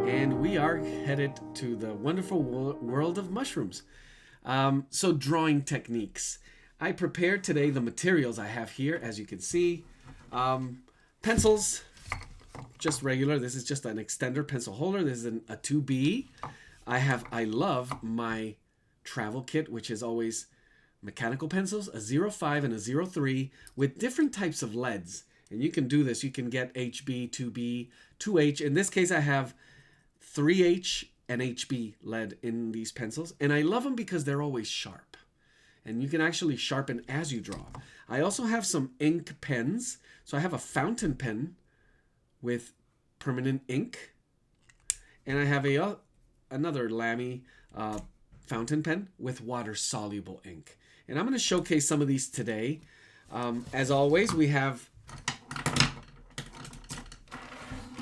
and we are headed to the wonderful world of mushrooms. So drawing techniques. I prepared today the materials I have here, as you can see. Pencils, just regular. This is just an extender pencil holder. This is a 2B. I love my travel kit, which is always mechanical pencils, a 05 and a 03 with different types of leads. And you can do this. You can get HB, 2B, 2H. In this case, I have 3H and HB lead in these pencils. And I love them because they're always sharp. And you can actually sharpen as you draw. I also have some ink pens. So I have a fountain pen with permanent ink. And I have another Lamy fountain pen with water-soluble ink. And I'm going to showcase some of these today. As always, we have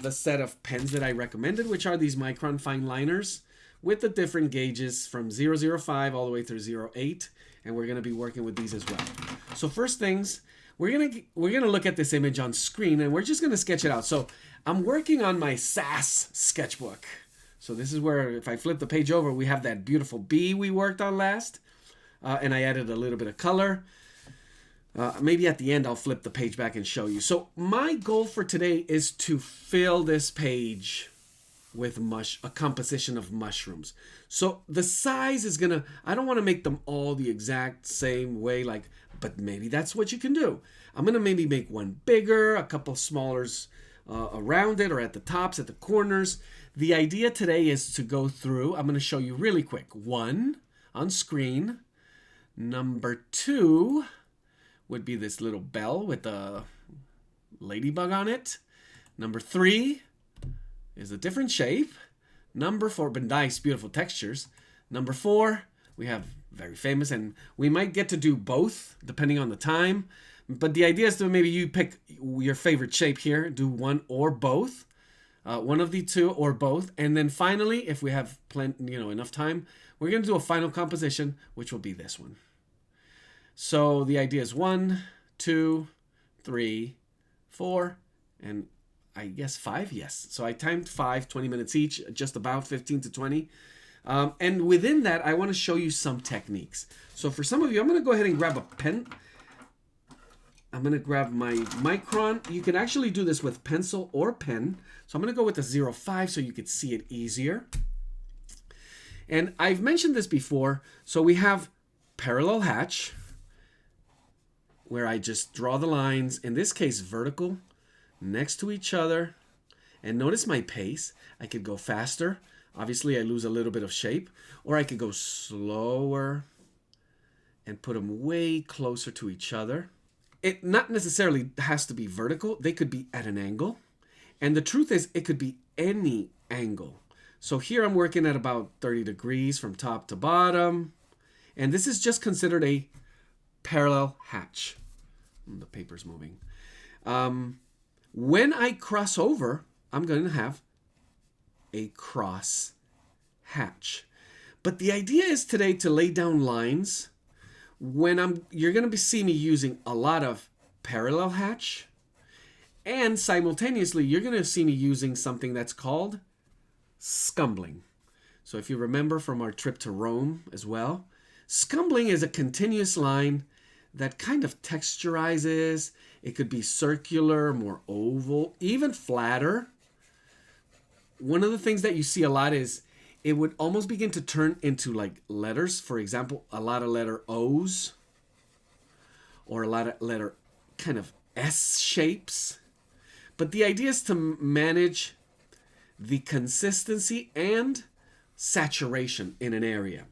the set of pens that I recommended, which are these Micron fine liners with the different gauges from 005 all the way through 08. And we're going to be working with these as well. So first things, we're gonna look at this image on screen, and we're just going to sketch it out. So I'm working on my SAS sketchbook. So this is where, if I flip the page over, we have that beautiful bee we worked on last. And I added a little bit of color. Maybe at the end I'll flip the page back and show you. So my goal for today is to fill this page with a composition of mushrooms. So the size is gonna, I don't want to make them all the exact same way, but maybe that's what you can do. I'm gonna maybe make one bigger, a couple smallers around it or at the tops, at the corners. The idea today is to go through, I'm gonna show you really quick. One on screen. Number two would be this little bell with a ladybug on it. Number three is a different shape. Number four, but nice, beautiful textures. Number four, we have very famous, and we might get to do both depending on the time. But the idea is to maybe you pick your favorite shape here, do one or both, one of the two or both. And then finally, if we have enough time, we're going to do a final composition, which will be this one. So the idea is 1, 2, 3, 4, and I guess 5. Yes. So I timed 5, 20 minutes each, just about 15 to 20. And within that, I want to show you some techniques. So for some of you, I'm going to go ahead and grab a pen. I'm going to grab my Micron. You can actually do this with pencil or pen. So I'm going to go with the 05 so you could see it easier. And I've mentioned this before. So we have parallel hatch, where I just draw the lines, in this case vertical, next to each other. And notice my pace. I could go faster. Obviously, I lose a little bit of shape. Or I could go slower and put them way closer to each other. It not necessarily has to be vertical. They could be at an angle. And the truth is, it could be any angle. So here I'm working at about 30 degrees from top to bottom. And this is just considered a parallel hatch. The paper's moving. When I cross over, I'm going to have a cross hatch. But the idea is today to lay down lines. You're going to see me using a lot of parallel hatch, and simultaneously you're going to see me using something that's called scumbling. So if you remember from our trip to Rome as well, scumbling is a continuous line that kind of texturizes. It could be circular, more oval, even flatter. One of the things that you see a lot is it would almost begin to turn into like letters. For example, a lot of letter O's or a lot of letter kind of S shapes. But the idea is to manage the consistency and saturation in an area.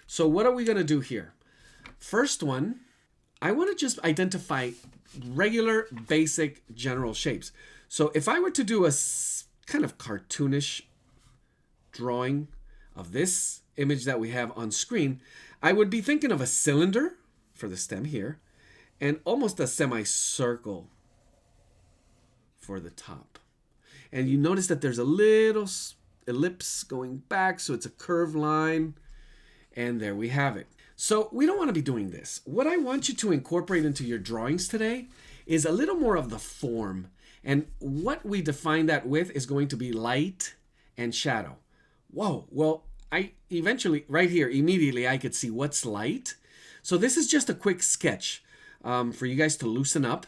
So what are we going to do here? First one, I want to just identify regular, basic, general shapes. So if I were to do a kind of cartoonish drawing of this image that we have on screen, I would be thinking of a cylinder for the stem here and almost a semicircle for the top. And you notice that there's a little ellipse going back, so it's a curved line. And there we have it. So we don't want to be doing this. What I want you to incorporate into your drawings today is a little more of the form. And what we define that with is going to be light and shadow. Whoa, well, I eventually, right here, immediately I could see what's light. So this is just a quick sketch for you guys to loosen up.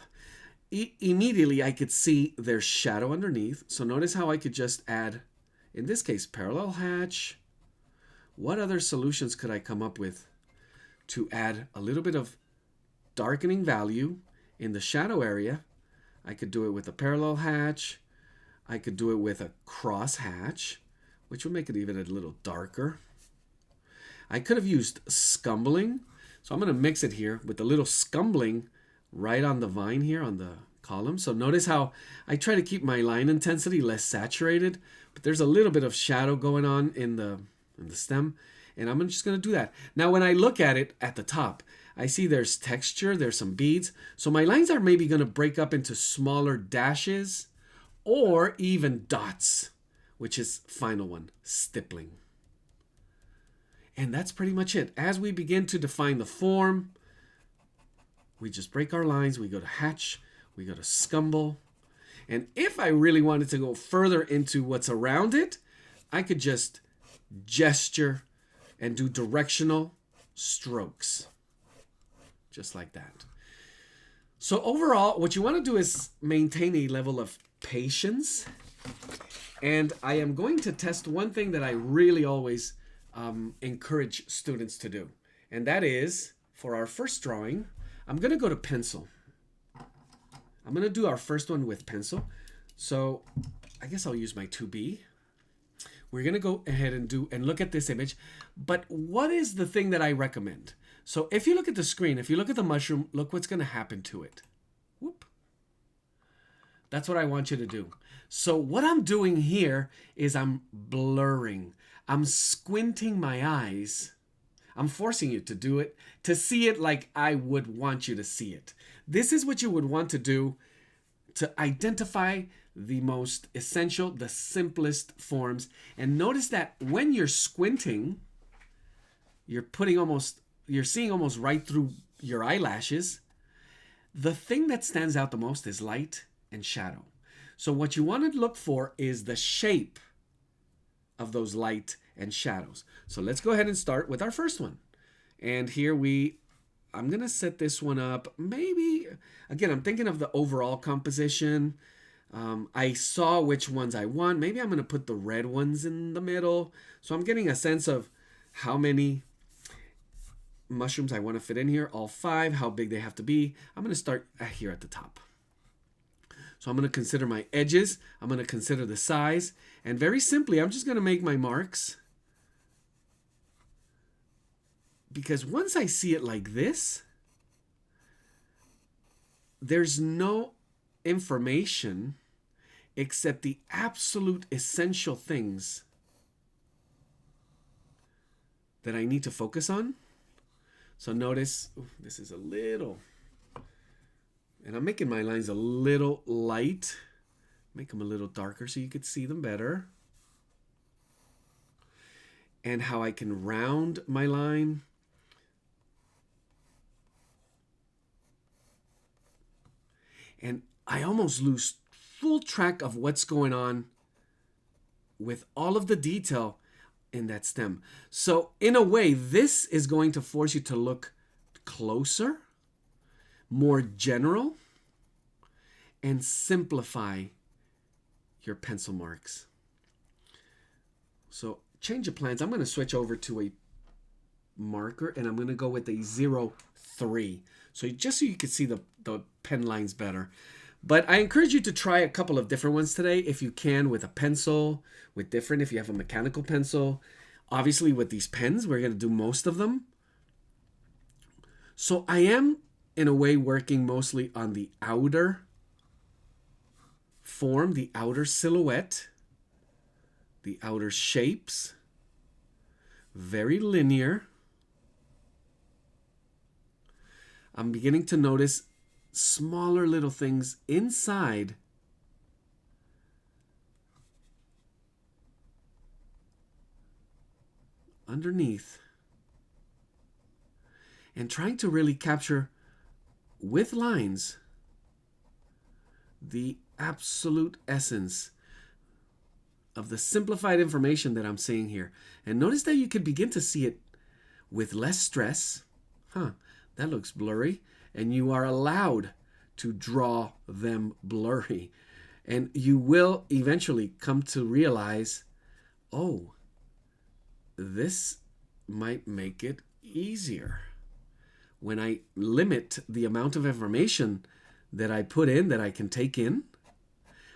Immediately I could see there's shadow underneath. So notice how I could just add, in this case, parallel hatch. What other solutions could I come up with to add a little bit of darkening value in the shadow area? I could do it with a parallel hatch. I could do it with a cross hatch, which would make it even a little darker. I could have used Scumbling. So I'm going to mix it here with a little Scumbling right on the vine here on the column. So notice how I try to keep my line intensity less saturated, but there's a little bit of shadow going on in the stem, and I'm just going to do that. Now when I look at it at the top, I see there's texture, there's some beads. So my lines are maybe going to break up into smaller dashes or even dots, which is final one, stippling. And that's pretty much it. As we begin to define the form, we just break our lines, we go to hatch, we go to scumble. And if I really wanted to go further into what's around it, I could just gesture and do directional strokes. Just like that. So overall, what you want to do is maintain a level of patience. And I am going to test one thing that I really always encourage students to do. And that is, for our first drawing, I'm going to go to pencil. I'm going to do our first one with pencil. So I guess I'll use my 2B. We're going to go ahead and look at this image. But what is the thing that I recommend? So if you look at the screen, if you look at the mushroom, look what's going to happen to it. Whoop. That's what I want you to do. So what I'm doing here is I'm blurring. I'm squinting my eyes. I'm forcing you to do it, to see it like I would want you to see it. This is what you would want to do to identify the most essential, the simplest forms. And notice that when you're squinting, you're seeing almost right through your eyelashes. The thing that stands out the most is light and shadow. So what you want to look for is the shape of those light and shadows. So let's go ahead and start with our first one. And here I'm going to set this one up. Maybe, again, I'm thinking of the overall composition. I saw which ones I want. Maybe I'm going to put the red ones in the middle. So I'm getting a sense of how many mushrooms I want to fit in here. All 5, how big they have to be. I'm going to start here at the top. So I'm going to consider my edges. I'm going to consider the size. And very simply, I'm just going to make my marks. Because once I see it like this, there's no information except the absolute essential things that I need to focus on. So notice, this is a little, and I'm making my lines a little light. Make them a little darker so you could see them better. And how I can round my line. And I almost lose full track of what's going on with all of the detail in that stem. So in a way, this is going to force you to look closer, more general, and simplify your pencil marks. So change of plans. I'm going to switch over to a marker, and I'm going to go with a 0.3. So just so you can see the pen lines better. But I encourage you to try a couple of different ones today if you can, with a pencil, with different, if you have a mechanical pencil. Obviously with these pens, we're going to do most of them. So I am, in a way, working mostly on the outer form, the outer silhouette, the outer shapes. Very linear. I'm beginning to notice smaller little things inside underneath, and trying to really capture with lines the absolute essence of the simplified information that I'm seeing here. And notice that you can begin to see it with less stress. That looks blurry. And you are allowed to draw them blurry. And you will eventually come to realize, oh, this might make it easier. When I limit the amount of information that I put in, that I can take in,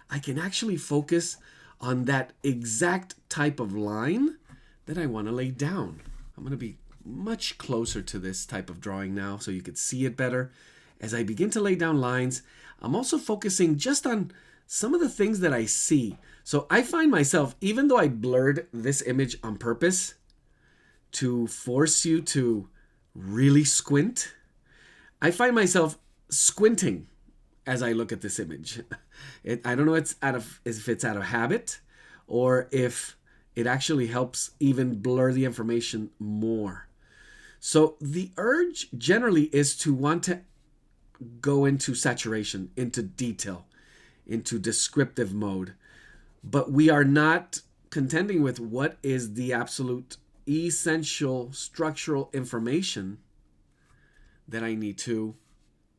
I can actually focus on that exact type of line that I want to lay down. I'm going to be much closer to this type of drawing now so you could see it better. As I begin to lay down lines, I'm also focusing just on some of the things that I see. So I find myself, even though I blurred this image on purpose to force you to really squint, I find myself squinting as I look at this image. I don't know if it's out of habit or if it actually helps even blur the information more. So the urge generally is to want to go into saturation, into detail, into descriptive mode. But we are not contending with what is the absolute essential structural information that I need to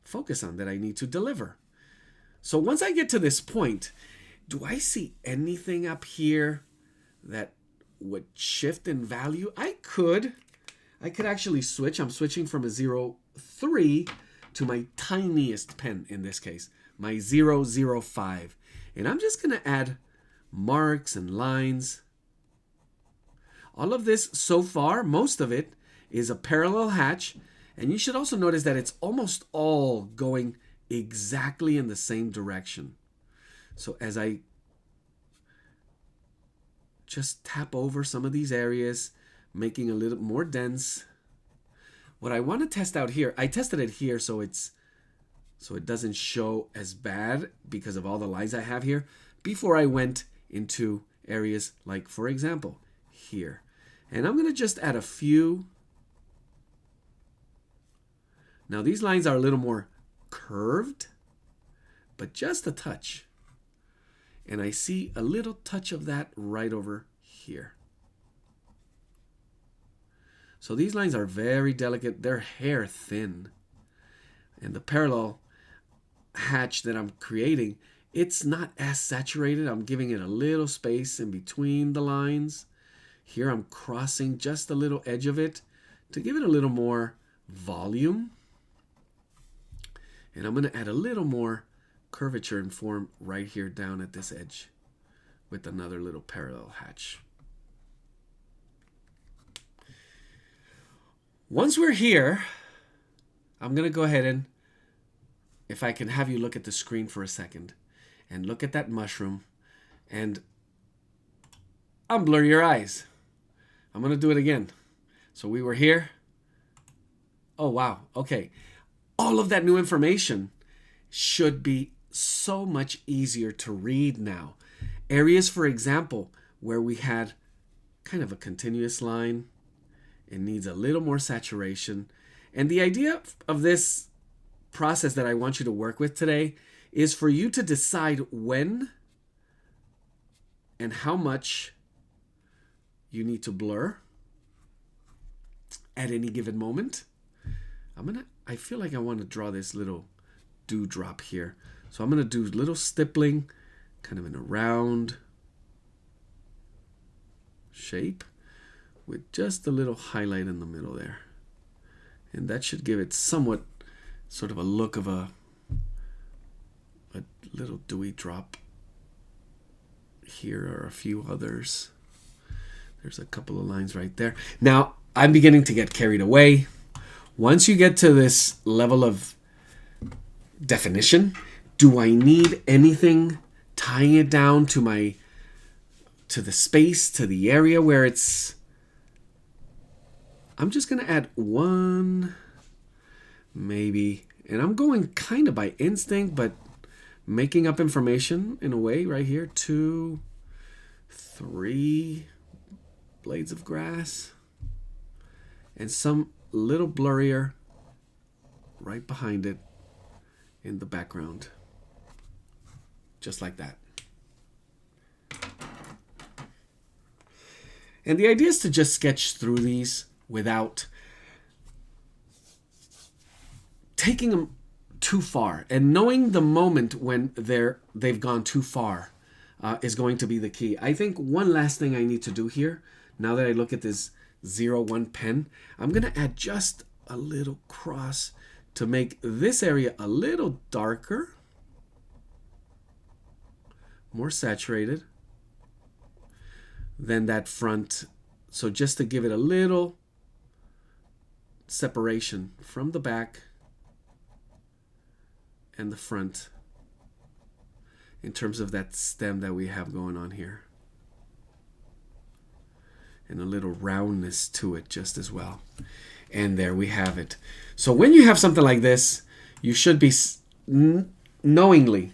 focus on, that I need to deliver. So once I get to this point, do I see anything up here that would shift in value? I could actually switch. I'm switching from a 0.3 to my tiniest pen in this case, my 0.05. And I'm just going to add marks and lines. All of this so far, most of it, is a parallel hatch. And you should also notice that it's almost all going exactly in the same direction. So as I just tap over some of these areas, making a little more dense. What I want to test out here, I tested it here so it doesn't show as bad because of all the lines I have here before I went into areas like, for example, here. And I'm going to just add a few. Now these lines are a little more curved, but just a touch. And I see a little touch of that right over here. So these lines are very delicate. They're hair thin. And the parallel hatch that I'm creating, it's not as saturated. I'm giving it a little space in between the lines. Here I'm crossing just a little edge of it to give it a little more volume. And I'm going to add a little more curvature and form right here down at this edge with another little parallel hatch. Once we're here, I'm going to go ahead and, if I can have you look at the screen for a second and look at that mushroom, and unblur your eyes. I'm going to do it again. So we were here. Oh, wow. Okay. All of that new information should be so much easier to read now. Areas, for example, where we had kind of a continuous line, it needs a little more saturation. And the idea of this process that I want you to work with today is for you to decide when and how much you need to blur at any given moment. I feel like I want to draw this little dewdrop here. So I'm going to do little stippling, kind of in a round shape with just a little highlight in the middle there. And that should give it somewhat sort of a look of a little dewy drop. Here are a few others. There's a couple of lines right there. Now, I'm beginning to get carried away. Once you get to this level of definition, do I need anything tying it down to the space, to the area where it's... I'm just going to add one, maybe, and I'm going kind of by instinct, but making up information in a way right here. 2, 3 blades of grass, and some little blurrier right behind it in the background. Just like that. And the idea is to just sketch through these without taking them too far. And knowing the moment when they've gone too far is going to be the key. I think one last thing I need to do here, now that I look at this 01 pen, I'm going to add just a little cross to make this area a little darker, more saturated than that front. So just to give it a little separation from the back and the front in terms of that stem that we have going on here. And a little roundness to it just as well. And there we have it. So when you have something like this, you should be knowingly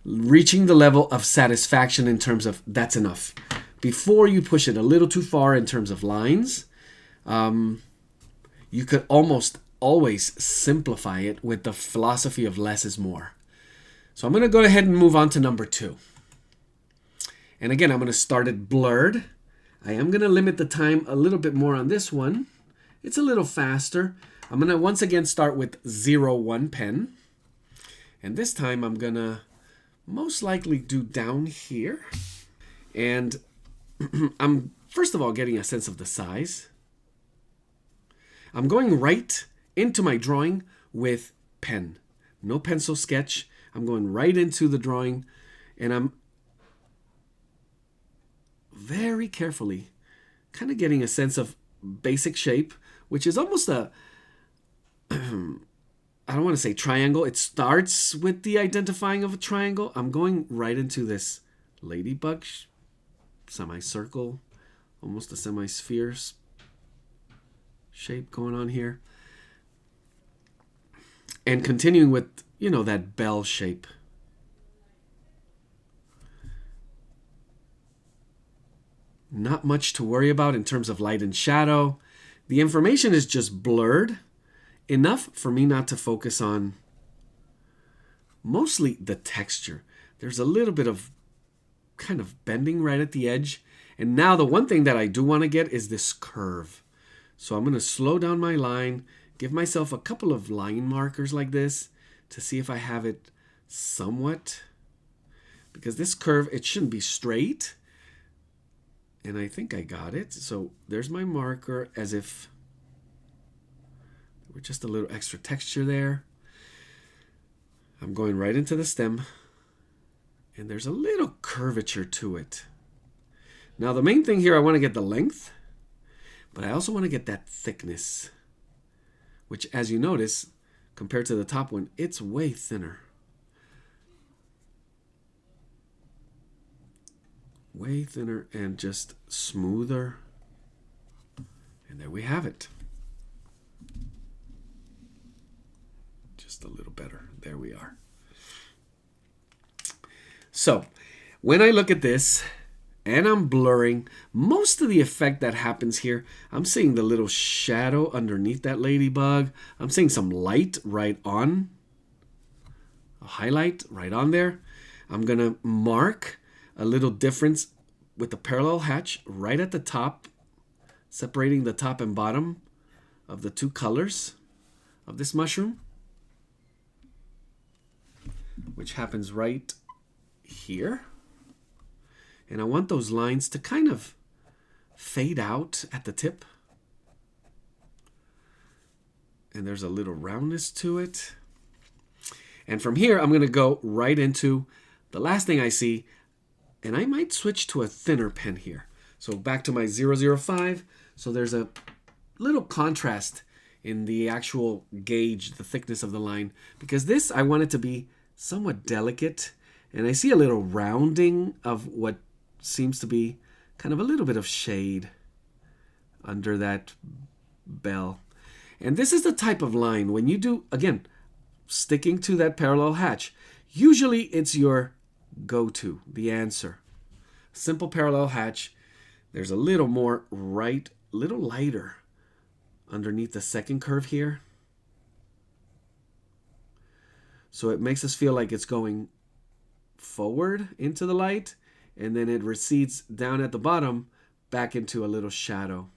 reaching the level of satisfaction in terms of that's enough. Before you push it a little too far in terms of lines, you could almost always simplify it with the philosophy of less is more. So I'm going to go ahead and move on to number 2. And again, I'm going to start it blurred. I am going to limit the time a little bit more on this one. It's a little faster. I'm going to once again start with 01 pen. And this time I'm going to most likely do down here. And I'm first of all getting a sense of the size. I'm going right into my drawing with pen. No pencil sketch. I'm going right into the drawing, and I'm very carefully kind of getting a sense of basic shape, which is almost a, I don't want to say triangle. It starts with the identifying of a triangle. I'm going right into this ladybug semicircle, almost a semi-sphere shape going on here. And continuing with, you know, that bell shape. Not much to worry about in terms of light and shadow. The information is just blurred enough for me not to focus on mostly the texture. There's a little bit of kind of bending right at the edge. And now the one thing that I do want to get is this curve. So I'm going to slow down my line, give myself a couple of line markers like this to see if I have it somewhat. Because this curve, it shouldn't be straight. And I think I got it. So there's my marker as if there were just a little extra texture there. I'm going right into the stem. And there's a little curvature to it. Now the main thing here, I want to get the length. But I also want to get that thickness. Which, as you notice, compared to the top one, it's way thinner. Way thinner and just smoother. And there we have it. Just a little better. There we are. So, when I look at this, and I'm blurring, most of the effect that happens here, I'm seeing the little shadow underneath that ladybug. I'm seeing some light right on, a highlight right on there. I'm going to mark a little difference with the parallel hatch right at the top, separating the top and bottom of the two colors of this mushroom, which happens right here. And I want those lines to kind of fade out at the tip. And there's a little roundness to it. And from here, I'm going to go right into the last thing I see. And I might switch to a thinner pen here. So back to my 005. So there's a little contrast in the actual gauge, the thickness of the line. Because this, I want it to be somewhat delicate. And I see a little rounding of what seems to be kind of a little bit of shade under that bell. And this is the type of line when you do, again, sticking to that parallel hatch, usually it's your go-to, the answer. Simple parallel hatch. There's a little more right, little lighter underneath the second curve here. So it makes us feel like it's going forward into the light, and then it recedes down at the bottom back into a little shadow.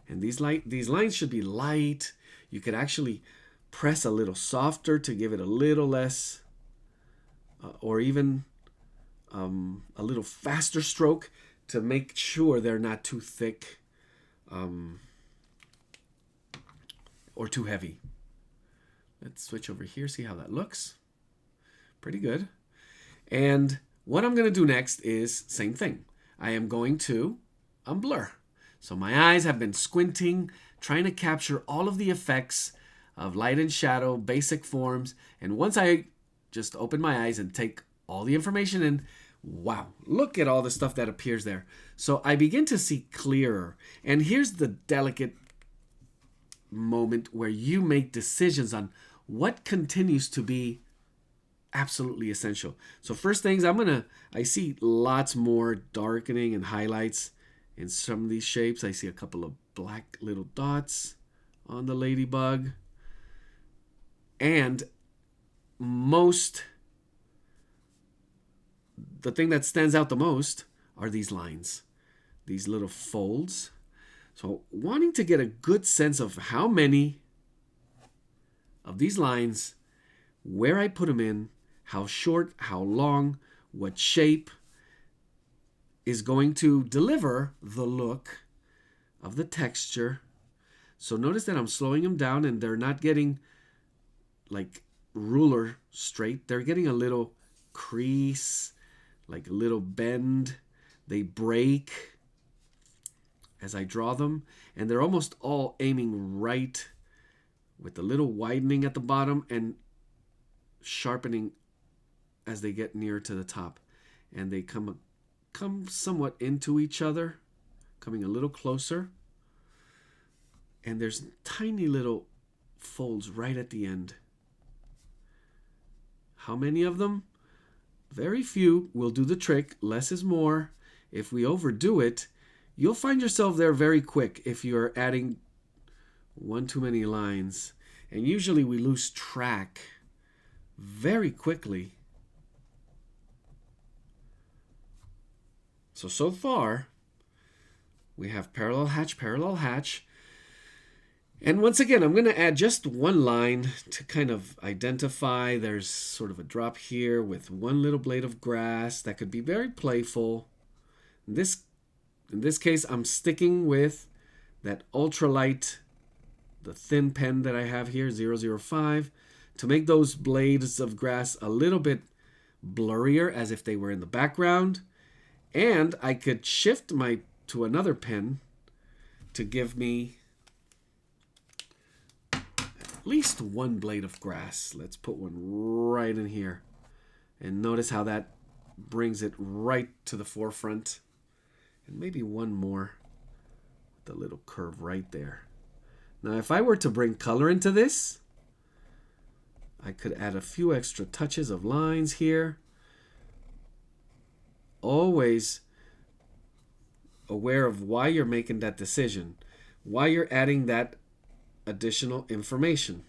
And these lines should be light. You could actually press a little softer to give it a little less, or even a little faster stroke to make sure they're not too thick or too heavy. Let's switch over here, see how that looks. Pretty good. And what I'm going to do next is same thing. I am going to unblur. So my eyes have been squinting, trying to capture all of the effects of light and shadow, basic forms. And once I just open my eyes and take all the information in, wow, look at all the stuff that appears there. So I begin to see clearer. And here's the delicate moment where you make decisions on what continues to be absolutely essential. So first things, I see lots more darkening and highlights in some of these shapes. I see a couple of black little dots on the ladybug. And the thing that stands out the most are these lines, these little folds. So wanting to get a good sense of how many of these lines, where I put them in, how short, how long, what shape is going to deliver the look of the texture. So notice that I'm slowing them down and they're not getting like ruler straight. They're getting a little crease, like a little bend. They break as I draw them, and they're almost all aiming right with a little widening at the bottom and sharpening as they get nearer to the top. And they come somewhat into each other, coming a little closer. And there's tiny little folds right at the end. How many of them? Very few. Will do the trick. Less is more. If we overdo it, you'll find yourself there very quick if you're adding one too many lines. And usually we lose track very quickly. So far, we have parallel hatch. And once again, I'm going to add just one line to kind of identify. There's sort of a drop here with one little blade of grass that could be very playful. In this case, I'm sticking with that ultralight, the thin pen that I have here, 005, to make those blades of grass a little bit blurrier as if they were in the background. And I could shift to another pen to give me at least one blade of grass. Let's put one right in here. And notice how that brings it right to the forefront. And maybe one more with a little curve right there. Now, if I were to bring color into this, I could add a few extra touches of lines here. Always aware of why you're making that decision, why you're adding that additional information.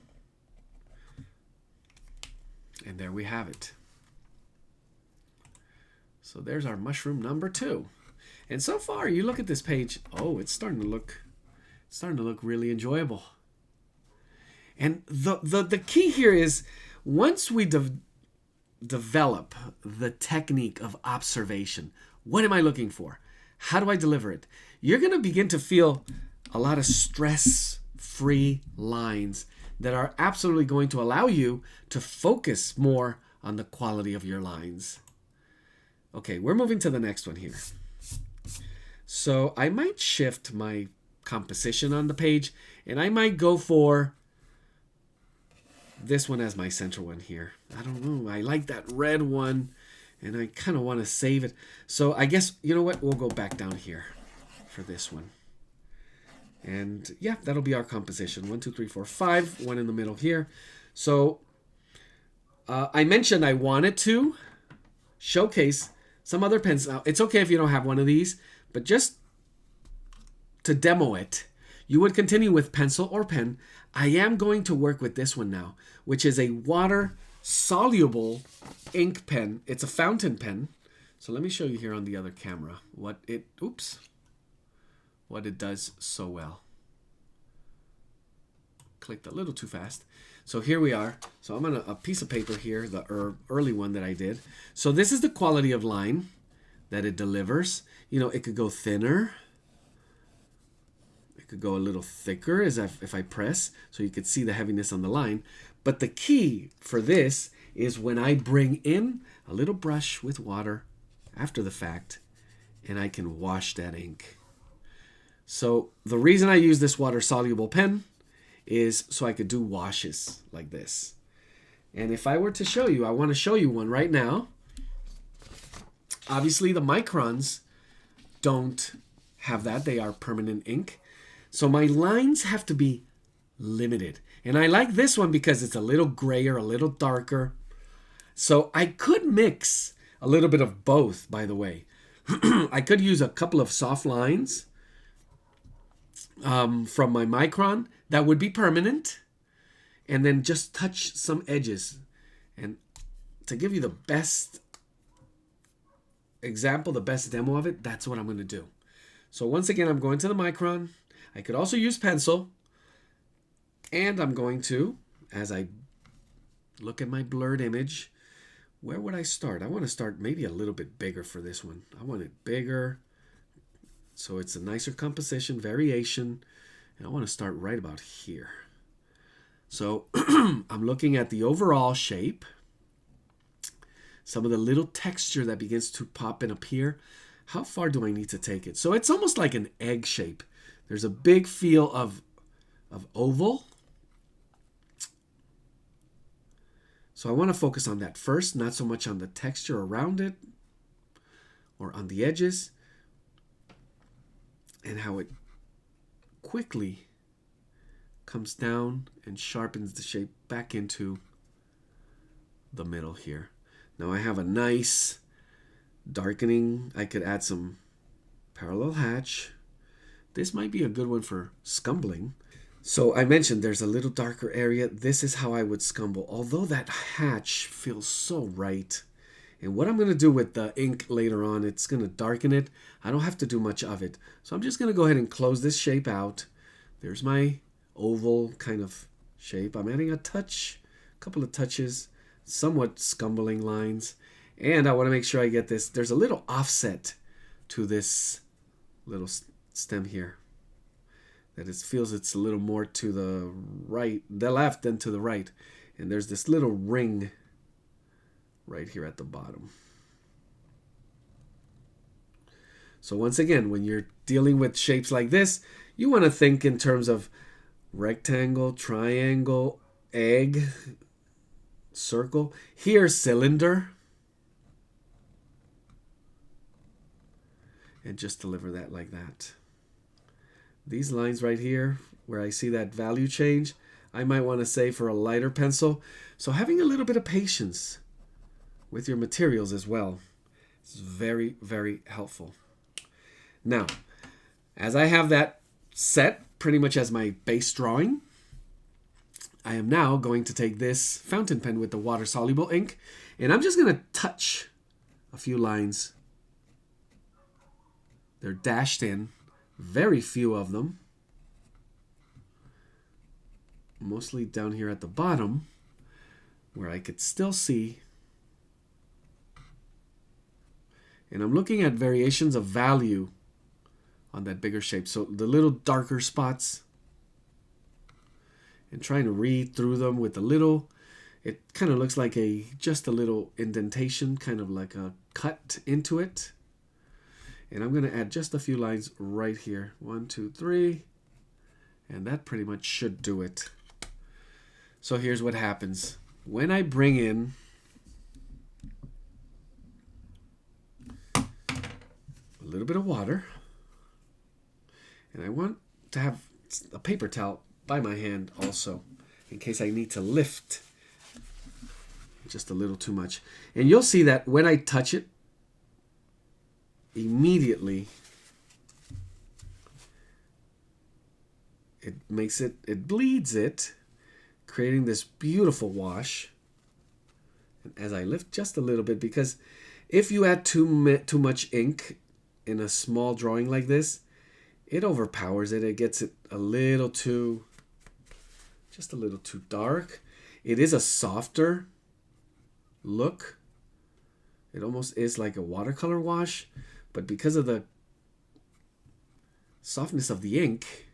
And there we have it. So there's our mushroom number 2. And so far, you look at this page, oh, it's starting to look really enjoyable. And the key here is once we develop the technique of observation, what am I looking for? How do I deliver it? You're going to begin to feel a lot of stress-free lines that are absolutely going to allow you to focus more on the quality of your lines. Okay, we're moving to the next one here. So I might shift my composition on the page, and I might go for this one as my central one here. I don't know. I like that red one, and I kind of want to save it. So I guess, you know what? We'll go back down here for this one. And yeah, that'll be our composition. 1, 2, 3, 4, 5. One in the middle here. So I mentioned I wanted to showcase some other pens. Now, it's okay if you don't have one of these, but just to demo it, you would continue with pencil or pen. I am going to work with this one now, which is a water-soluble ink pen. It's a fountain pen, So let me show you here on the other camera what it does so well. Clicked a little too fast. So here we are. So I'm on a piece of paper here, the early one that I did. So this is the quality of line that it delivers. You know, it could go thinner. It could go a little thicker if I press, so you could see the heaviness on the line. But the key for this is when I bring in a little brush with water after the fact, and I can wash that ink. So the reason I use this water-soluble pen is so I could do washes like this. And if I were to show you, I want to show you one right now. Obviously, the microns don't have that. They are permanent ink. So my lines have to be limited. And I like this one because it's a little grayer, a little darker. So I could mix a little bit of both, by the way. I could use a couple of soft lines from my micron that would be permanent, and then just touch some edges. And to give you the best example, the best demo of it, that's what I'm going to do. So once again, I'm going to the micron. I could also use pencil. And I'm going to, as I look at my blurred image, where would I start? I want to start maybe a little bit bigger for this one. I want it bigger, so it's a nicer composition, variation. And I want to start right about here. So I'm looking at the overall shape, some of the little texture that begins to pop and appear. How far do I need to take it? So it's almost like an egg shape. There's a big feel of oval. So I want to focus on that first, not so much on the texture around it or on the edges, and how it quickly comes down and sharpens the shape back into the middle here. Now I have a nice darkening. I could add some parallel hatch. This might be a good one for scumbling. So I mentioned there's a little darker area. This is how I would scumble, although that hatch feels so right. And what I'm going to do with the ink later on, it's going to darken it. I don't have to do much of it. So I'm just going to go ahead and close this shape out. There's my oval kind of shape. I'm adding a couple of touches, somewhat scumbling lines. And I want to make sure I get this. There's a little offset to this little stem here. That it feels it's a little more to the left than to the right. And there's this little ring right here at the bottom. So once again, when you're dealing with shapes like this, you want to think in terms of rectangle, triangle, egg, circle. Here, cylinder. And just deliver that like that. These lines right here, where I see that value change, I might want to say for a lighter pencil. So having a little bit of patience with your materials as well is very, very helpful. Now, as I have that set pretty much as my base drawing, I am now going to take this fountain pen with the water-soluble ink, and I'm just going to touch a few lines. They're dashed in. Very few of them. Mostly down here at the bottom, where I could still see. And I'm looking at variations of value on that bigger shape. So the little darker spots, and trying to read through them with a little, it kind of looks like just a little indentation, kind of like a cut into it. And I'm going to add just a few lines right here. 1, 2, 3. And that pretty much should do it. So here's what happens. When I bring in a little bit of water, and I want to have a paper towel by my hand also, in case I need to lift just a little too much. And you'll see that when I touch it, immediately it bleeds it, creating this beautiful wash. And as I lift just a little bit, because If you add too much ink in a small drawing like this, it overpowers it. It gets it just a little too dark. It is a softer look. It almost is like a watercolor wash, but because of the softness of the ink,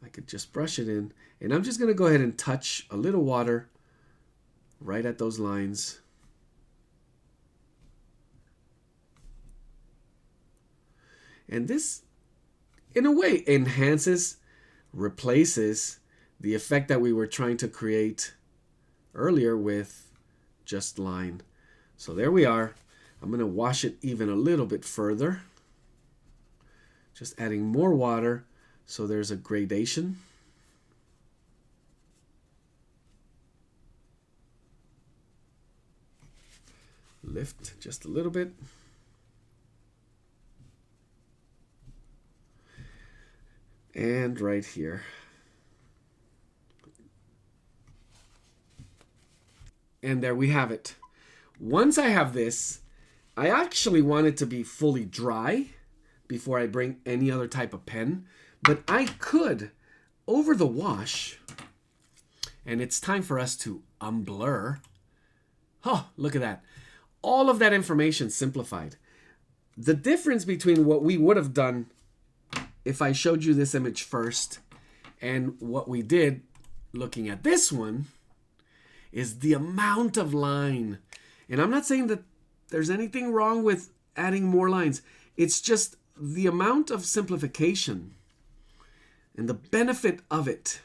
I could just brush it in. And I'm just going to go ahead and touch a little water right at those lines. And this, in a way, enhances, replaces the effect that we were trying to create earlier with just line. So there we are. I'm going to wash it even a little bit further. Just adding more water so there's a gradation. Lift just a little bit. And right here. And there we have it. Once I have this, I actually want it to be fully dry before I bring any other type of pen. But I could, over the wash, and it's time for us to unblur. Oh, look at that. All of that information simplified. The difference between what we would have done if I showed you this image first and what we did looking at this one is the amount of line. And I'm not saying that there's anything wrong with adding more lines. It's just the amount of simplification and the benefit of it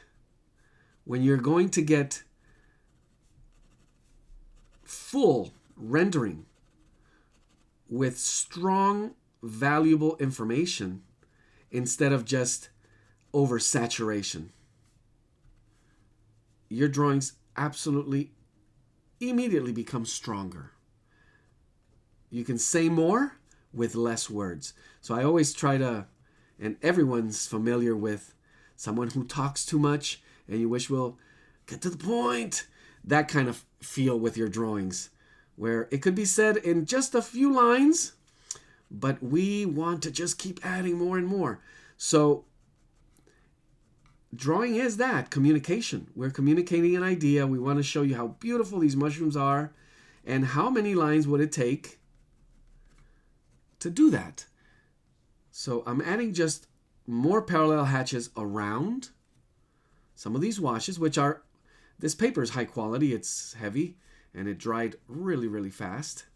when you're going to get full rendering with strong, valuable information instead of just oversaturation. Your drawings absolutely immediately become stronger. You can say more with less words. So I always try to, and everyone's familiar with someone who talks too much and you wish will get to the point. That kind of feel with your drawings, where it could be said in just a few lines, but we want to just keep adding more and more. So drawing is that, communication. We're communicating an idea. We want to show you how beautiful these mushrooms are and how many lines would it take to do that. So I'm adding just more parallel hatches around some of these washes, which are, this paper is high quality, it's heavy, and it dried really, really fast.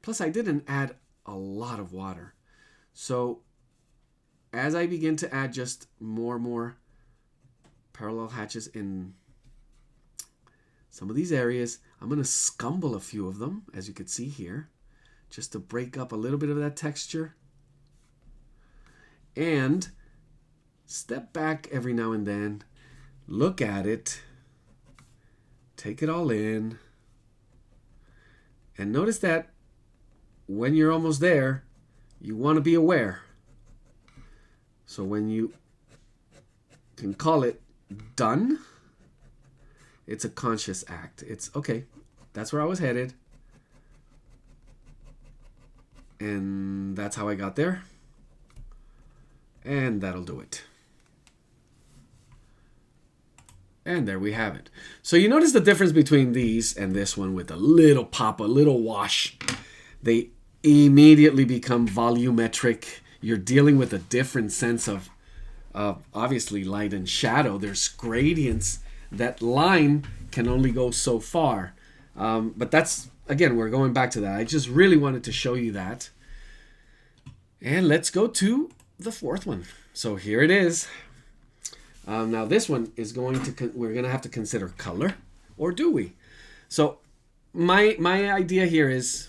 Plus I didn't add a lot of water. So as I begin to add just more parallel hatches in some of these areas, I'm going to scumble a few of them, as you can see here, just to break up a little bit of that texture. And step back every now and then, look at it, take it all in, and notice that when you're almost there, you want to be aware. So when you can call it done, it's a conscious act. It's okay, that's where I was headed, and that's how I got there, and that'll do it. And there we have it. So you notice the difference between these and this one with a little pop, a little wash. They immediately become volumetric. You're dealing with a different sense of obviously light and shadow. There's gradients. That line can only go so far. But that's, again, we're going back to that. I just really wanted to show you that. And let's go to the fourth one. So here it is. Now this one is going to, we're going to have to consider color, or do we? So my idea here is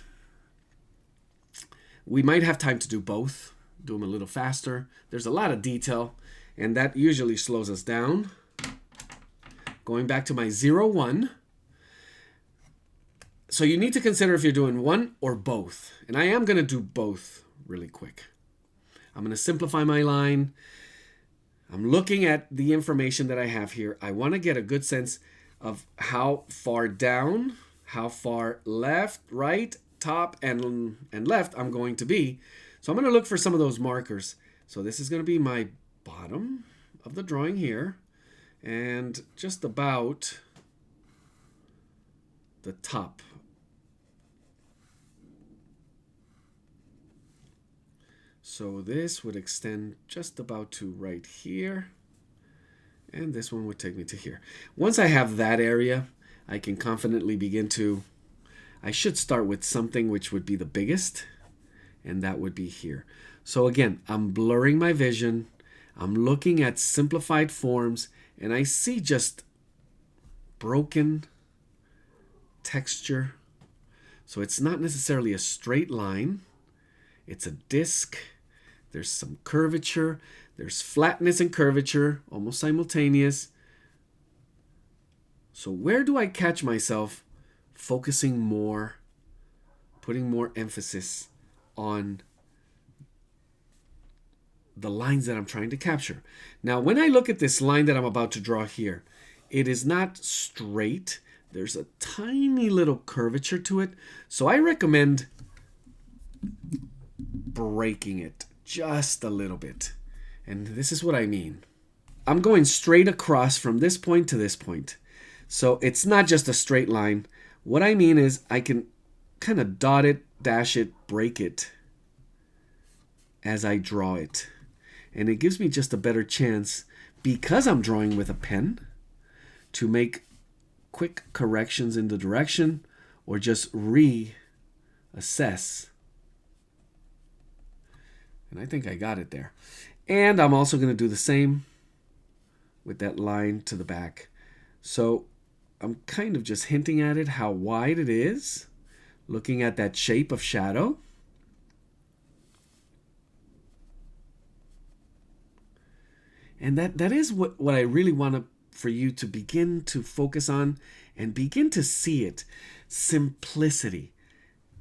we might have time to do both, do them a little faster. There's a lot of detail, and that usually slows us down. Going back to my 0-1. So you need to consider if you're doing one or both. And I am going to do both really quick. I'm going to simplify my line. I'm looking at the information that I have here. I want to get a good sense of how far down, how far left, right, top and left I'm going to be. So I'm going to look for some of those markers. So this is going to be my bottom of the drawing here, and just about the top. So this would extend just about to right here, and this one would take me to here. Once I have that area, I can confidently begin to, I should start with something which would be the biggest, and that would be here. So again, I'm blurring my vision. I'm looking at simplified forms, and I see just broken texture. So it's not necessarily a straight line. It's a disc. There's some curvature. There's flatness and curvature, almost simultaneous. So where do I catch myself focusing more, putting more emphasis on the lines that I'm trying to capture? Now, when I look at this line that I'm about to draw here, it is not straight. There's a tiny little curvature to it. So I recommend breaking it just a little bit. And this is what I mean. I'm going straight across from this point to this point. So it's not just a straight line. What I mean is I can kind of dot it, dash it, break it as I draw it. And it gives me just a better chance, because I'm drawing with a pen, to make quick corrections in the direction or just reassess. And I think I got it there. And I'm also going to do the same with that line to the back. So I'm kind of just hinting at it, how wide it is, looking at that shape of shadow. And that is what I really want for you to begin to focus on and begin to see it. Simplicity.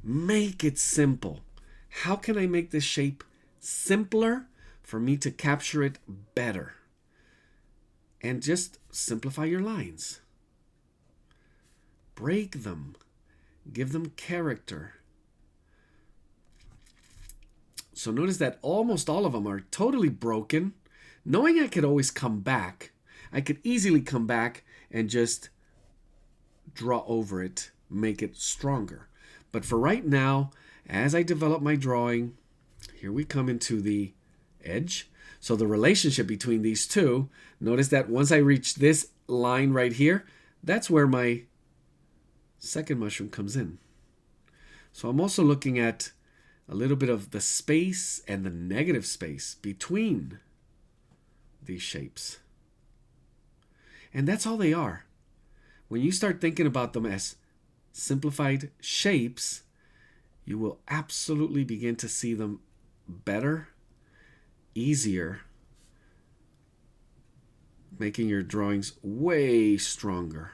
Make it simple. How can I make this shape simpler for me to capture it better? And just simplify your lines. Break them. Give them character. So notice that almost all of them are totally broken. Knowing I could always come back, I could easily come back and just draw over it, make it stronger. But for right now, as I develop my drawing, here we come into the edge. So the relationship between these two, notice that once I reach this line right here, that's where my second mushroom comes in. So I'm also looking at a little bit of the space and the negative space between these shapes. And that's all they are. When you start thinking about them as simplified shapes, you will absolutely begin to see them better, easier, making your drawings way stronger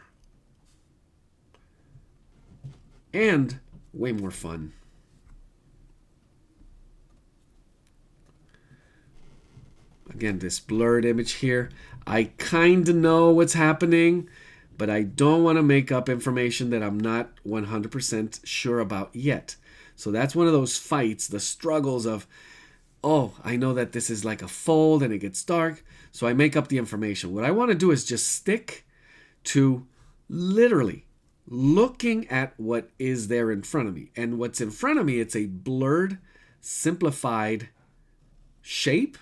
and way more fun. Again, this blurred image here, I kind of know what's happening, but I don't want to make up information that I'm not 100% sure about yet. So that's one of those fights, the struggles of, oh, I know that this is like a fold and it gets dark, so I make up the information. What I want to do is just stick to literally looking at what is there in front of me. And what's in front of me, it's a blurred, simplified shape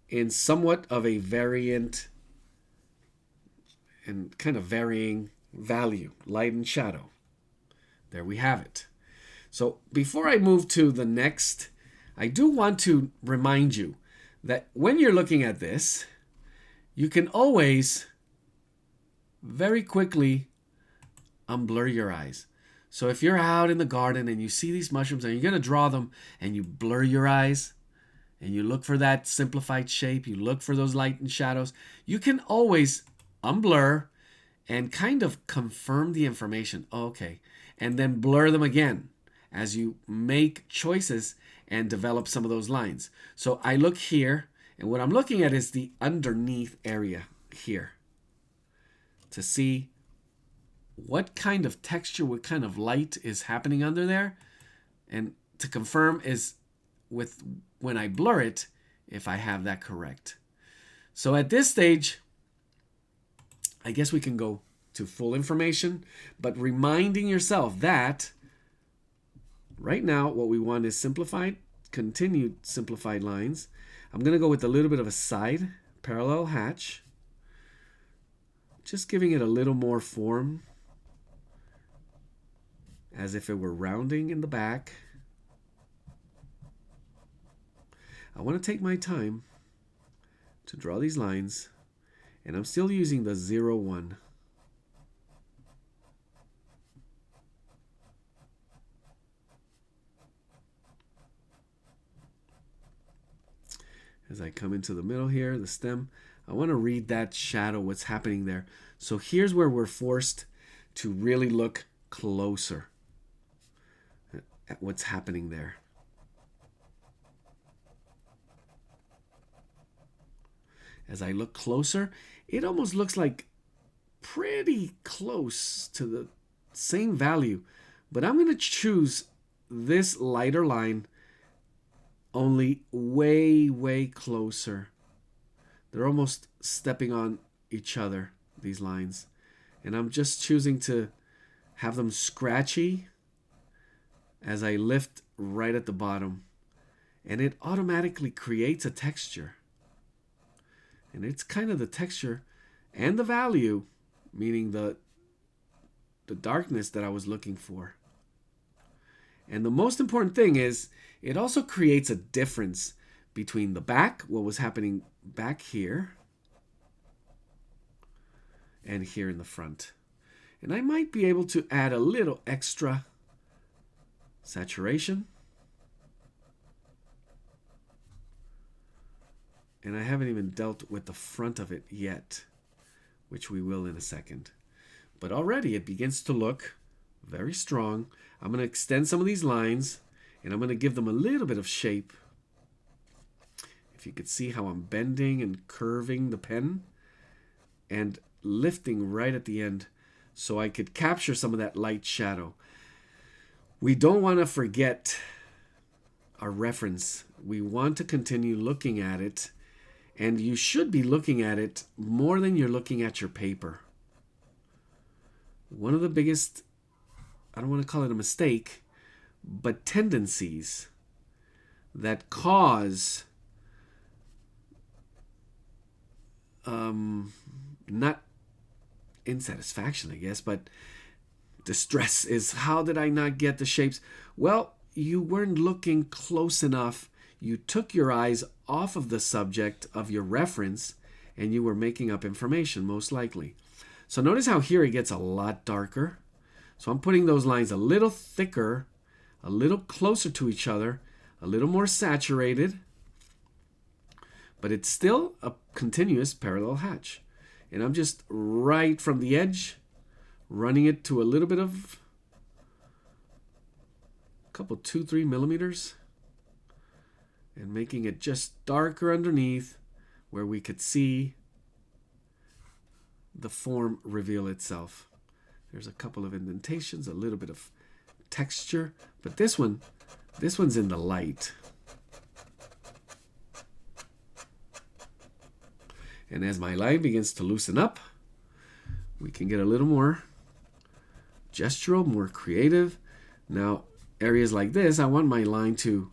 in somewhat of a variant and kind of varying value, light and shadow. There we have it. So before I move to the next, I do want to remind you that when you're looking at this, you can always very quickly unblur your eyes. So if you're out in the garden and you see these mushrooms and you're going to draw them and you blur your eyes, and you look for that simplified shape, you look for those light and shadows, you can always unblur and kind of confirm the information. Okay. And then blur them again as you make choices and develop some of those lines. So I look here, and what I'm looking at is the underneath area here to see what kind of texture, what kind of light is happening under there. And to confirm is with when I blur it, if I have that correct. So at this stage, I guess we can go to full information, but reminding yourself that right now what we want is simplified, continued simplified lines. I'm going to go with a little bit of a side parallel hatch, just giving it a little more form as if it were rounding in the back. I want to take my time to draw these lines, and I'm still using the 0-1. As I come into the middle here, the stem, I want to read that shadow, what's happening there. So here's where we're forced to really look closer at what's happening there. As I look closer, it almost looks like pretty close to the same value, but I'm going to choose this lighter line only way closer. They're almost stepping on each other, these lines, and I'm just choosing to have them scratchy as I lift right at the bottom, and it automatically creates a texture. And it's kind of the texture and the value, meaning the darkness that I was looking for. And the most important thing is it also creates a difference between the back, what was happening back here, and here in the front. And I might be able to add a little extra saturation. And I haven't even dealt with the front of it yet, which we will in a second. But already it begins to look very strong. I'm going to extend some of these lines, and I'm going to give them a little bit of shape. If you could see how I'm bending and curving the pen and lifting right at the end so I could capture some of that light shadow. We don't want to forget our reference. We want to continue looking at it. And you should be looking at it more than you're looking at your paper. One of the biggest, I don't want to call it a mistake, but tendencies that cause not insatisfaction, I guess, but distress is, how did I not get the shapes? Well, you weren't looking close enough. You took your eyes off of the subject of your reference, and you were making up information, most likely. So notice how here it gets a lot darker. So I'm putting those lines a little thicker, a little closer to each other, a little more saturated, but it's still a continuous parallel hatch. And I'm just right from the edge, running it to a little bit of, a couple 2-3 millimeters. And making it just darker underneath where we could see the form reveal itself. There's a couple of indentations, a little bit of texture, but this one's in the light. And as my line begins to loosen up, we can get a little more gestural, more creative. Now, areas like this, I want my line to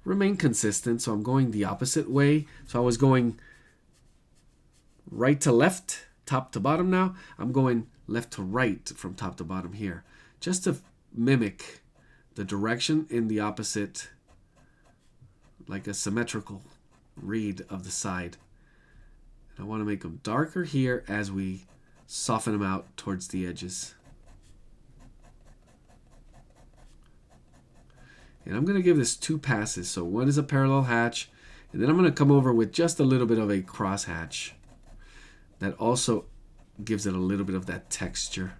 remain consistent, so I'm going the opposite way. So I was going right to left, top to bottom. Now I'm going left to right from top to bottom here, just to mimic the direction in the opposite, like a symmetrical read of the side. And I want to make them darker here as we soften them out towards the edges. And I'm going to give this 2 passes. So one is a parallel hatch, and then I'm going to come over with just a little bit of a cross hatch. That also gives it a little bit of that texture.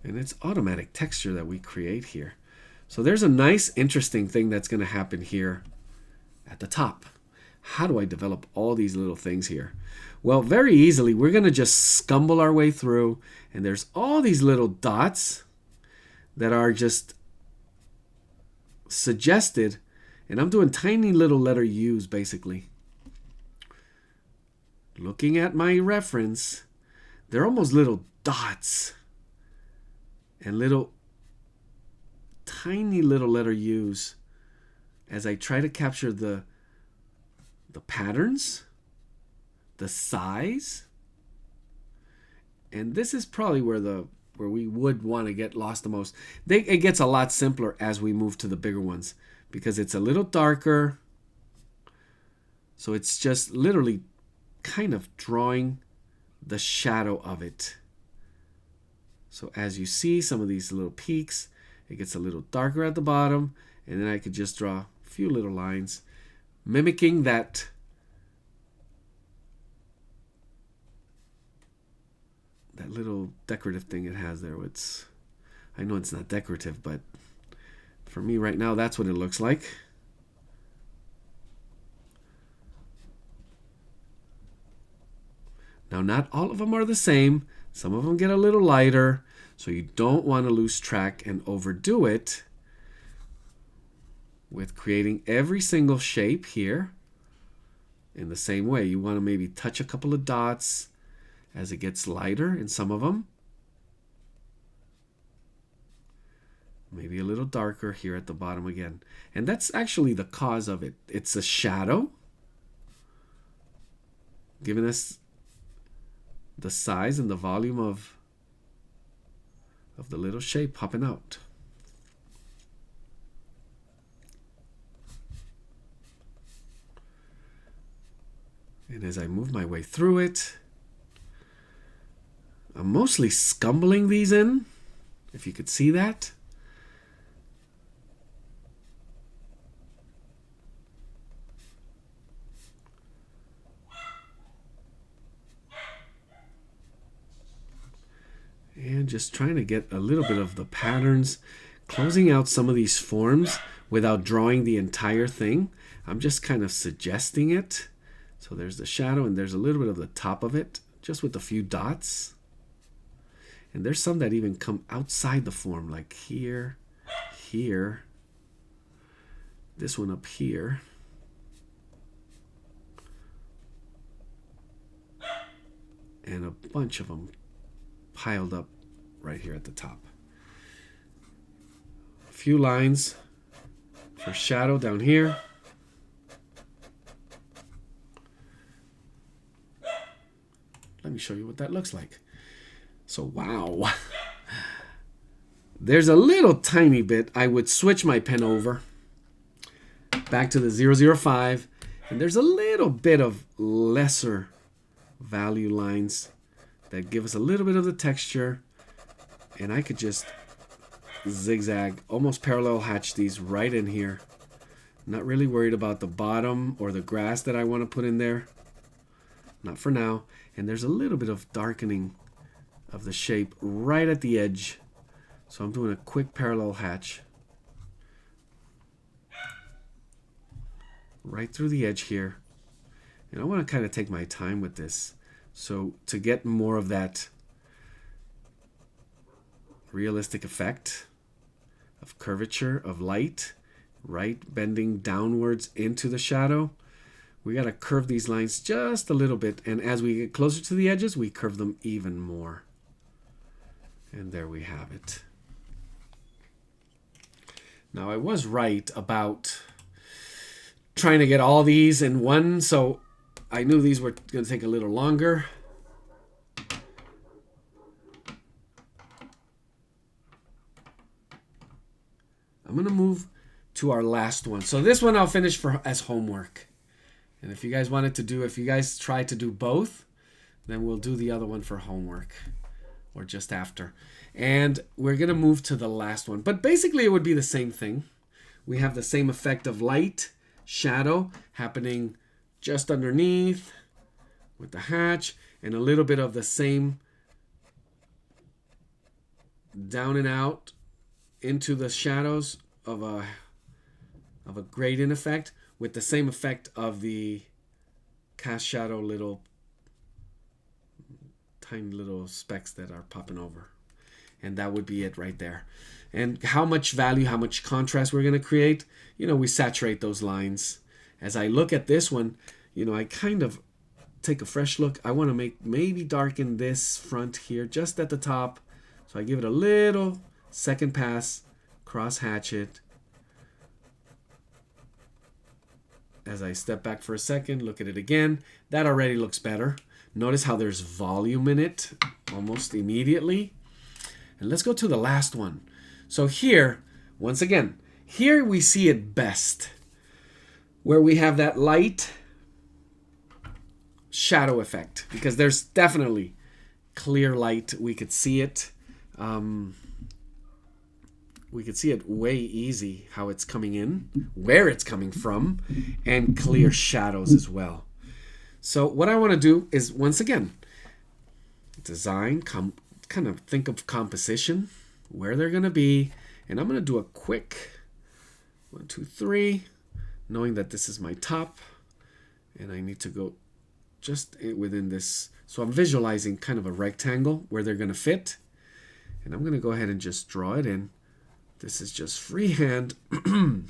And it's automatic texture that we create here. So there's a nice, interesting thing that's going to happen here at the top. how do I develop all these little things here? Well, very easily, we're going to just scumble our way through, and there's all these little dots that are just suggested, and I'm doing tiny little letter U's basically. Looking at my reference, they're almost little dots and little tiny little letter U's as I try to capture the patterns, the size, and this is probably where we would want to get lost the most. It gets a lot simpler as we move to the bigger ones because it's a little darker. So it's just literally kind of drawing the shadow of it. So as you see some of these little peaks, it gets a little darker at the bottom, and then I could just draw a few little lines mimicking that little decorative thing it has there. I know it's not decorative, but for me right now, that's what it looks like. Now, not all of them are the same. Some of them get a little lighter, so you don't want to lose track and overdo it with creating every single shape here in the same way. You want to maybe touch a couple of dots as it gets lighter in some of them. Maybe a little darker here at the bottom again. And that's actually the cause of it. It's a shadow, giving us the size and the volume of the little shape popping out. And as I move my way through it, I'm mostly scumbling these in, if you could see that. And just trying to get a little bit of the patterns, closing out some of these forms without drawing the entire thing. I'm just kind of suggesting it. So there's the shadow and there's a little bit of the top of it, just with a few dots. And there's some that even come outside the form, like here, here, this one up here. And a bunch of them piled up right here at the top. A few lines for shadow down here. Let me show you what that looks like. So, wow. There's a little tiny bit. I would switch my pen over back to the 005. And there's a little bit of lesser value lines that give us a little bit of the texture. And I could just zigzag, almost parallel hatch these right in here. Not really worried about the bottom or the grass that I want to put in there. Not for now. And there's a little bit of darkening of the shape right at the edge. So I'm doing a quick parallel hatch right through the edge here. And I want to kind of take my time with this. So to get more of that realistic effect of curvature, of light, right, bending downwards into the shadow, we got to curve these lines just a little bit. And as we get closer to the edges, we curve them even more. And there we have it. Now, I was right about trying to get all these in one, so I knew these were going to take a little longer. I'm going to move to our last one. So this one I'll finish as homework. And if you guys if you guys try to do both, then we'll do the other one for homework or just after. And we're going to move to the last one. But basically it would be the same thing. We have the same effect of light, shadow happening just underneath with the hatch, and a little bit of the same down and out into the shadows of a gradient effect with the same effect of the cast shadow little tiny little specks that are popping over. And that would be it right there. And how much value, how much contrast we're going to create, we saturate those lines. As I look at this one, I kind of take a fresh look. I want to maybe darken this front here just at the top. So I give it a little second pass, cross hatch it. As I step back for a second, look at it again. That already looks better. Notice how there's volume in it almost immediately. And let's go to the last one. So here, once again, here we see it best. Where we have that light shadow effect. Because there's definitely clear light. We could see it. We could see it way easy how it's coming in, where it's coming from, and clear shadows as well. So what I want to do is, once again, design, kind of think of composition, where they're going to be, and I'm going to do a quick 1, 2, 3, knowing that this is my top, and I need to go just within this. So I'm visualizing kind of a rectangle where they're going to fit, and I'm going to go ahead and just draw it in. This is just freehand. A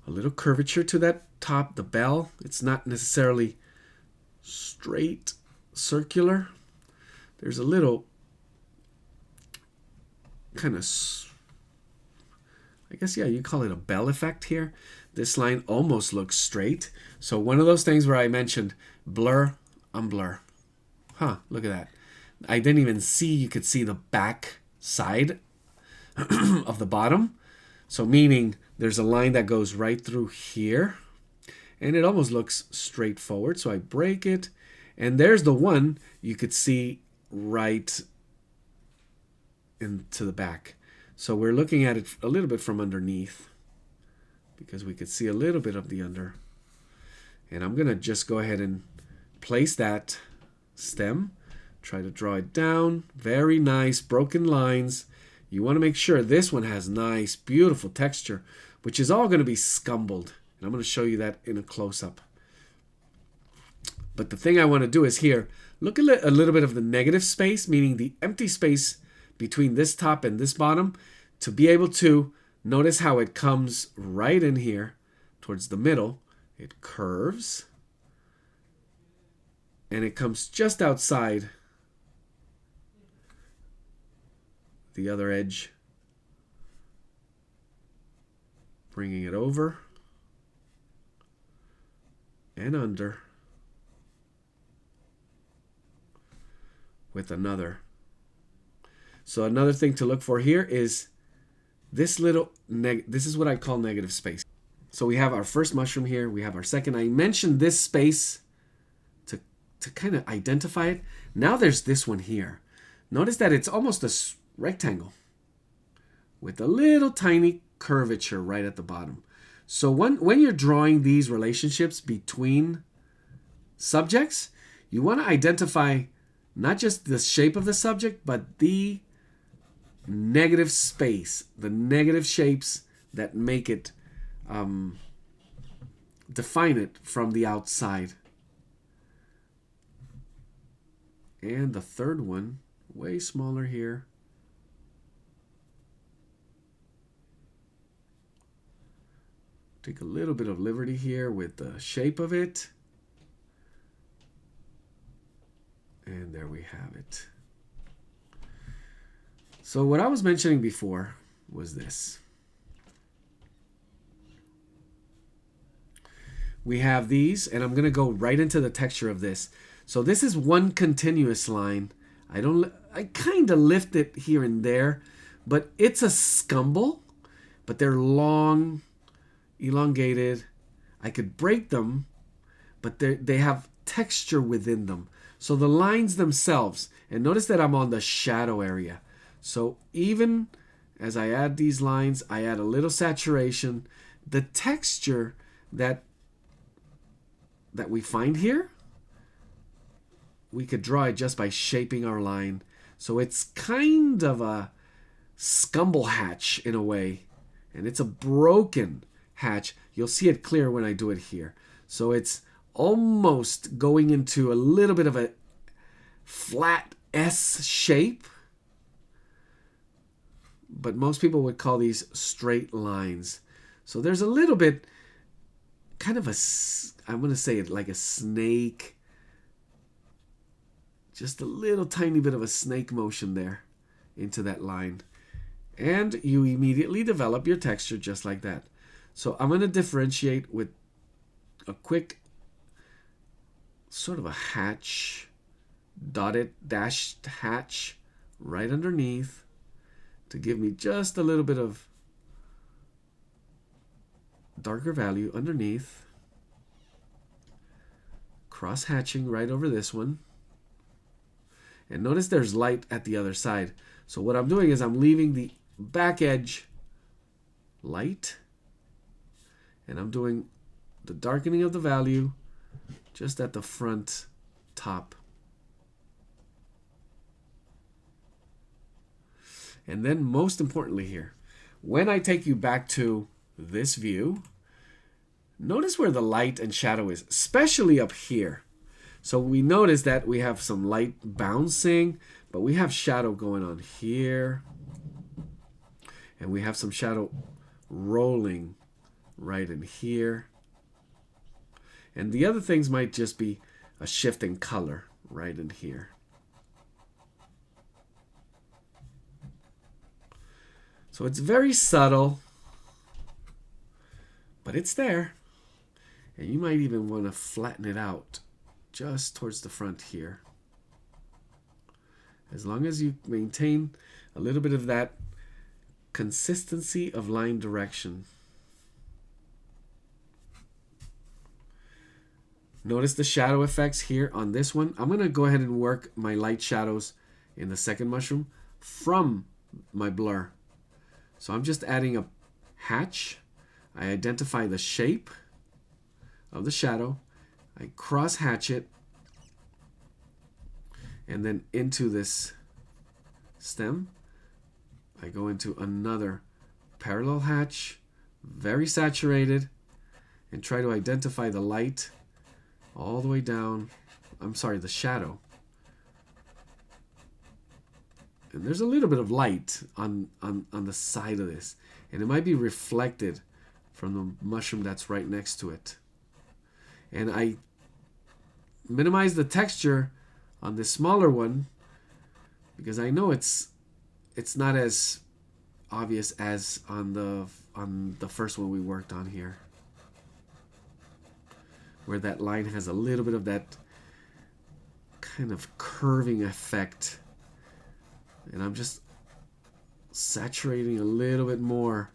little curvature to that top, the bell. It's not necessarily straight circular. There's a little kind of, I guess, yeah, you call it a bell effect here. This line almost looks straight. So one of those things where I mentioned blur, unblur. Huh, look at that. I didn't even see, you could see the back side of the bottom. So meaning there's a line that goes right through here. And it almost looks straightforward. So I break it. And there's the one you could see right into the back. So we're looking at it a little bit from underneath, because we could see a little bit of the under. And I'm going to just go ahead and place that stem. Try to draw it down. Very nice broken lines. You want to make sure this one has nice, beautiful texture, which is all going to be scumbled. And I'm going to show you that in a close-up. But the thing I want to do is here, look at a little bit of the negative space, meaning the empty space between this top and this bottom, to be able to notice how it comes right in here towards the middle. It curves. And it comes just outside the other edge, bringing it over and under with another. So another thing to look for here is this little, this is what I call negative space. So we have our first mushroom here, we have our second. I mentioned this space to kind of identify it. Now there's this one here. Notice that it's almost a rectangle with a little tiny curvature right at the bottom. So when you're drawing these relationships between subjects, you want to identify not just the shape of the subject, but the negative space, the negative shapes that make it define it from the outside. And the third one, way smaller here. Take a little bit of liberty here with the shape of it. And there we have it. So what I was mentioning before was this. We have these, and I'm going to go right into the texture of this. So this is one continuous line. I kind of lift it here and there, but it's a scumble, but they're long, elongated. I could break them, but they have texture within them. So the lines themselves, and notice that I'm on the shadow area. So even as I add these lines, I add a little saturation. The texture that we find here, we could draw it just by shaping our line. So it's kind of a scumble hatch in a way. And it's a broken hatch. You'll see it clear when I do it here. So it's almost going into a little bit of a flat S shape. But most people would call these straight lines. So there's a little bit, kind of a, I'm going to say it like a snake. Just a little tiny bit of a snake motion there into that line. And you immediately develop your texture just like that. So I'm going to differentiate with a quick sort of a hatch, dotted dashed hatch right underneath to give me just a little bit of darker value underneath. Cross hatching right over this one. And notice there's light at the other side. So what I'm doing is I'm leaving the back edge light. And I'm doing the darkening of the value just at the front top. And then most importantly here, when I take you back to this view, notice where the light and shadow is, especially up here. So we notice that we have some light bouncing, but we have shadow going on here. And we have some shadow rolling right in here. And the other things might just be a shift in color right in here. So it's very subtle, but it's there. And you might even want to flatten it out just towards the front here. As long as you maintain a little bit of that consistency of line direction. Notice the shadow effects here on this one. I'm going to go ahead and work my light shadows in the second mushroom from my blur. So I'm just adding a hatch. I identify the shape of the shadow. I cross hatch it. And then into this stem, I go into another parallel hatch, very saturated, and try to identify the light all the way down. I'm sorry, the shadow. And there's a little bit of light on the side of this. And it might be reflected from the mushroom that's right next to it. And I minimize the texture on this smaller one because I know it's not as obvious as on the first one we worked on here, where that line has a little bit of that kind of curving effect. And I'm just saturating a little bit more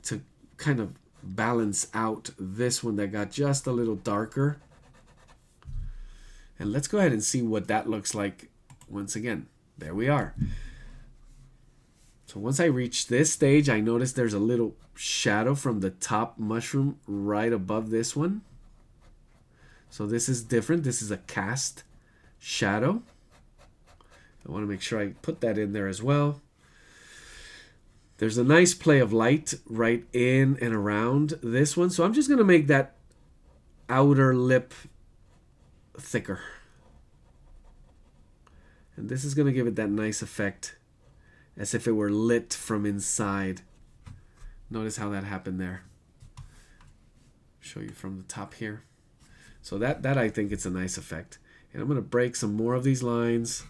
to kind of balance out this one that got just a little darker. And let's go ahead and see what that looks like once again. There we are. So once I reach this stage, I notice there's a little shadow from the top mushroom right above this one. So this is different. This is a cast shadow. I want to make sure I put that in there as well. There's a nice play of light right in and around this one. So I'm just going to make that outer lip thicker. And this is going to give it that nice effect as if it were lit from inside. Notice how that happened there. Show you from the top here. So that I think it's a nice effect. And I'm going to break some more of these lines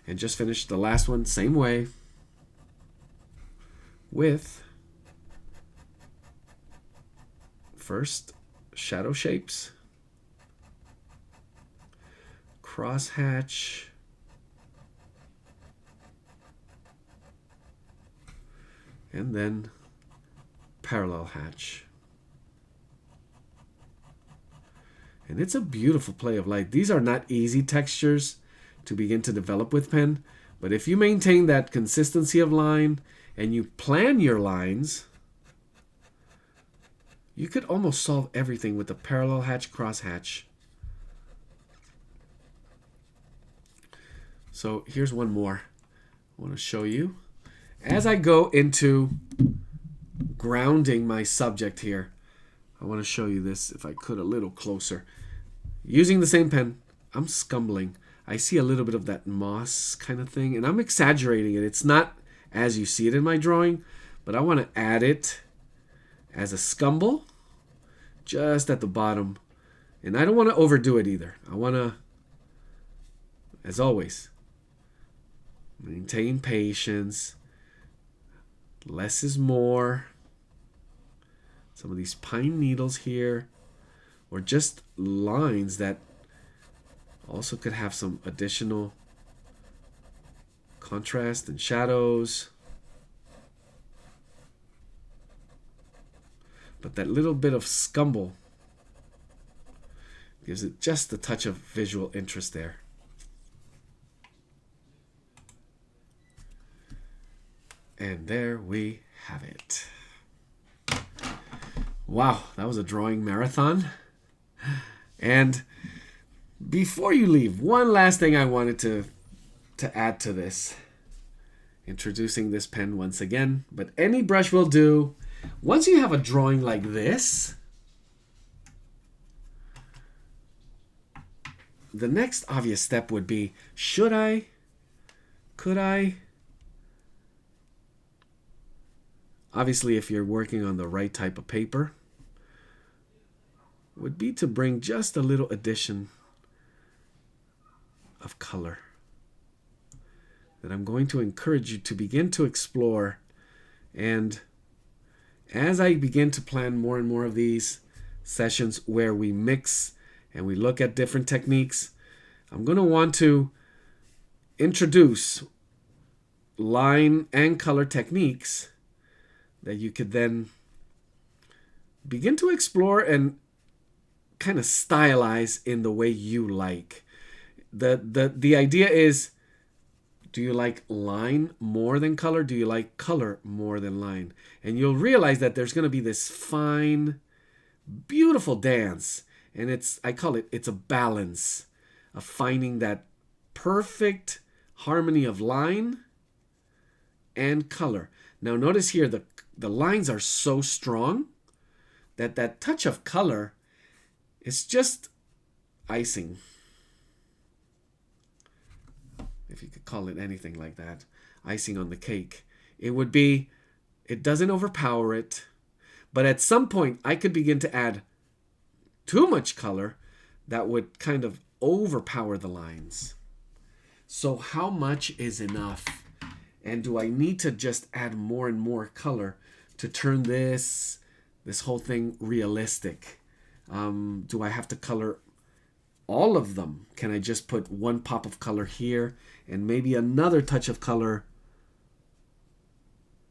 and just finish the last one same way with first shadow shapes, cross hatch, and then parallel hatch. And it's a beautiful play of light. These are not easy textures to begin to develop with pen, but if you maintain that consistency of line and you plan your lines, you could almost solve everything with the parallel hatch, cross hatch. So here's one more I want to show you. As I go into grounding my subject here, I want to show you this, if I could, a little closer. Using the same pen, I'm scumbling. I see a little bit of that moss kind of thing, and I'm exaggerating it. It's not as you see it in my drawing, but I want to add it as a scumble just at the bottom. And I don't want to overdo it either. I want to, as always, maintain patience. Less is more. Some of these pine needles here, or just lines that also could have some additional contrast and shadows. But that little bit of scumble gives it just a touch of visual interest there. And there we have it. Wow, that was a drawing marathon. And before you leave, one last thing I wanted to add to this. Introducing this pen once again, but any brush will do. Once you have a drawing like this, the next obvious step would be, should I? Could I? Obviously, if you're working on the right type of paper, would be to bring just a little addition of color that I'm going to encourage you to begin to explore. And as I begin to plan more and more of these sessions where we mix and we look at different techniques, I'm going to want to introduce line and color techniques that you could then begin to explore and kind of stylize in the way you like. The idea is, do you like line more than color? Do you like color more than line? And you'll realize that there's going to be this fine, beautiful dance. And I call it's a balance of finding that perfect harmony of line and color. Now notice here, the lines are so strong that that touch of color is just icing. If you could call it anything like that, icing on the cake. It doesn't overpower it, but at some point I could begin to add too much color that would kind of overpower the lines. So how much is enough? And do I need to just add more and more color to turn this whole thing realistic? Do I have to color all of them? Can I just put one pop of color here and maybe another touch of color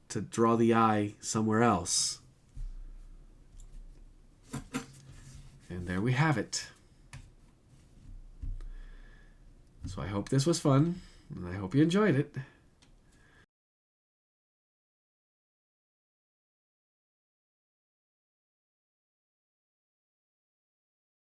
to draw the eye somewhere else? And there we have it. So I hope this was fun, and I hope you enjoyed it.